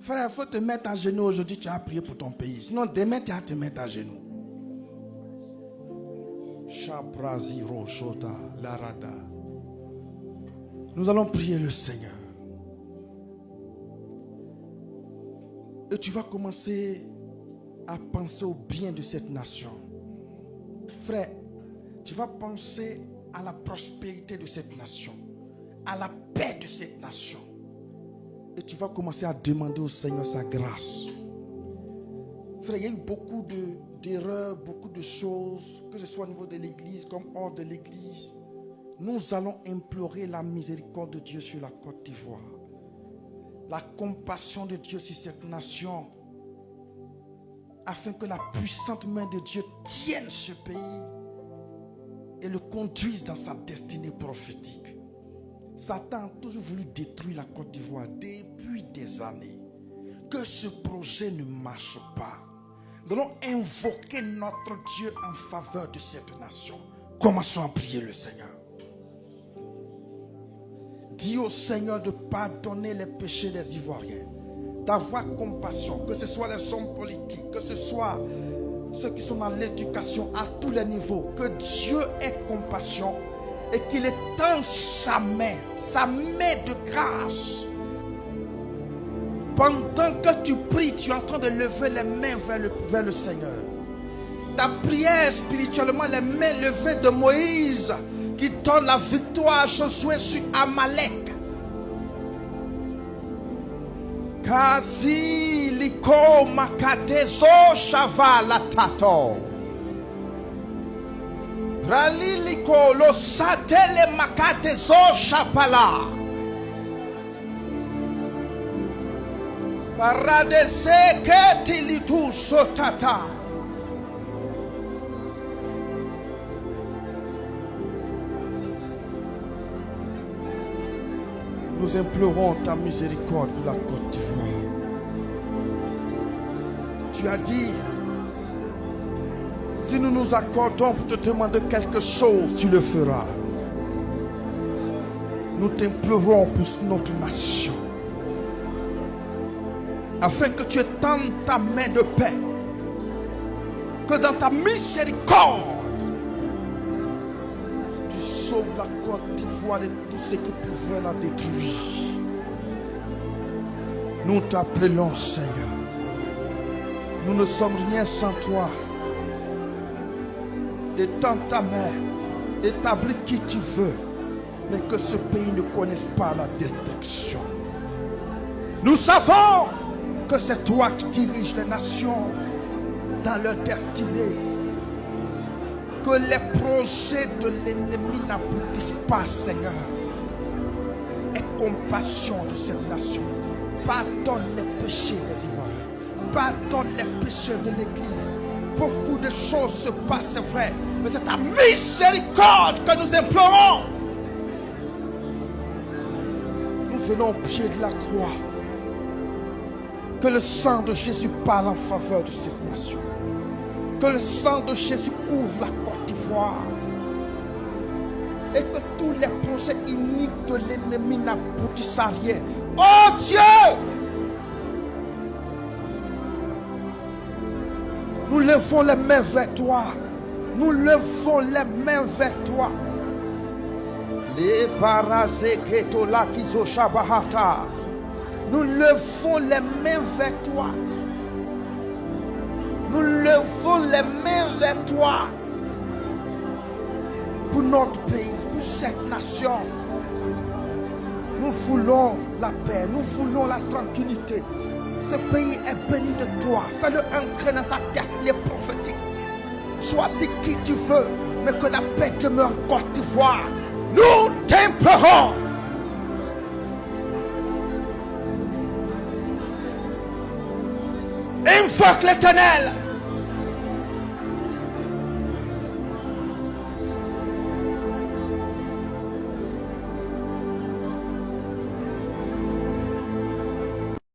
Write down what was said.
Frère, il faut te mettre à genoux aujourd'hui, tu as prié pour ton pays. Sinon, demain, tu vas te mettre à genoux. Chabraziro Shota Larada. Nous allons prier le Seigneur. Et tu vas commencer à penser au bien de cette nation. Frère, tu vas penser à la prospérité de cette nation, à la paix de cette nation. Et tu vas commencer à demander au Seigneur sa grâce. Frère, il y a eu beaucoup d'erreurs, beaucoup de choses, que ce soit au niveau de l'église comme hors de l'église. Nous allons implorer la miséricorde de Dieu sur la Côte d'Ivoire. La compassion de Dieu sur cette nation. Afin que la puissante main de Dieu tienne ce pays et le conduise dans sa destinée prophétique. Satan a toujours voulu détruire la Côte d'Ivoire depuis des années. Que ce projet ne marche pas. Nous allons invoquer notre Dieu en faveur de cette nation. Commençons à prier le Seigneur. Dis au Seigneur de pardonner les péchés des Ivoiriens. D'avoir compassion, que ce soit les hommes politiques, que ce soit ceux qui sont dans l'éducation à tous les niveaux. Que Dieu ait compassion et qu'il étende sa main de grâce. Pendant que tu pries, tu es en train de lever les mains vers le Seigneur. Ta prière spirituellement, les mains levées de Moïse qui donne la victoire à Josué sur Amalek. Kazi liko makadezo shavala tato. Rali liko lo satele makadezo shapala. Paradese ketilitu sotata. Nous implorons ta miséricorde pour la Côte d'Ivoire. Tu as dit, si nous nous accordons pour te demander quelque chose, tu le feras. Nous t'implorons pour notre nation. Afin que tu étendes ta main de paix. Que dans ta miséricorde, tu sauves la Côte d'Ivoire de tout ce qui pouvait la détruire. Nous t'appelons Seigneur. Nous ne sommes rien sans toi. Étends ta main, établis qui tu veux, mais que ce pays ne connaisse pas la destruction. Nous savons que c'est toi qui diriges les nations dans leur destinée. Que les projets de l'ennemi n'aboutissent pas, Seigneur. Aie compassion de cette nation. Pardonne les péchés des Ivoiriens. Pardonne les péchés de l'Église. Beaucoup de choses se passent, c'est vrai. Mais c'est ta miséricorde que nous implorons. Nous venons au pied de la croix. Que le sang de Jésus parle en faveur de cette nation. Que le sang de Jésus couvre la Côte d'Ivoire. Et que tous les projets iniques de l'ennemi n'aboutissent à rien. Oh Dieu! Nous levons les mains vers toi. Nous levons les mains vers toi. Les parazeketola kizo shabahata. Nous levons les mains vers toi. Nous levons les mains vers toi. Pour notre pays, pour cette nation. Nous voulons la paix, nous voulons la tranquillité. Ce pays est béni de toi. Fais-le entrer dans sa destinée prophétique. Choisis qui tu veux, mais que la paix demeure en Côte d'Ivoire. Nous t'implorons. Invoque l'Éternel.